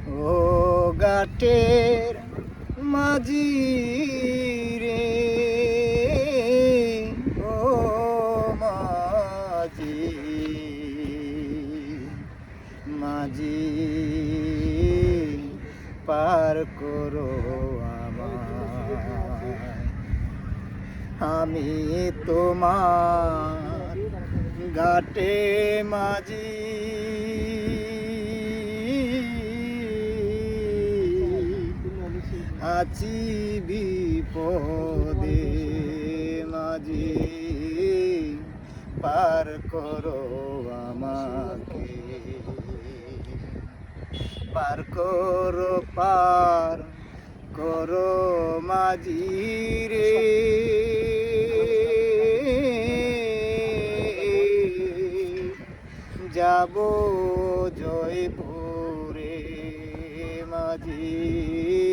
ও ঘাটের মাঝি রে, ও মাঝি, মাঝি পার করো আমায়। আমি তোমার ঘাটে মাঝি, আছি বিপদে, মাঝি পার করো আমাকে, পার করো মাঝি রে, যাব জয়পুরে মাঝি।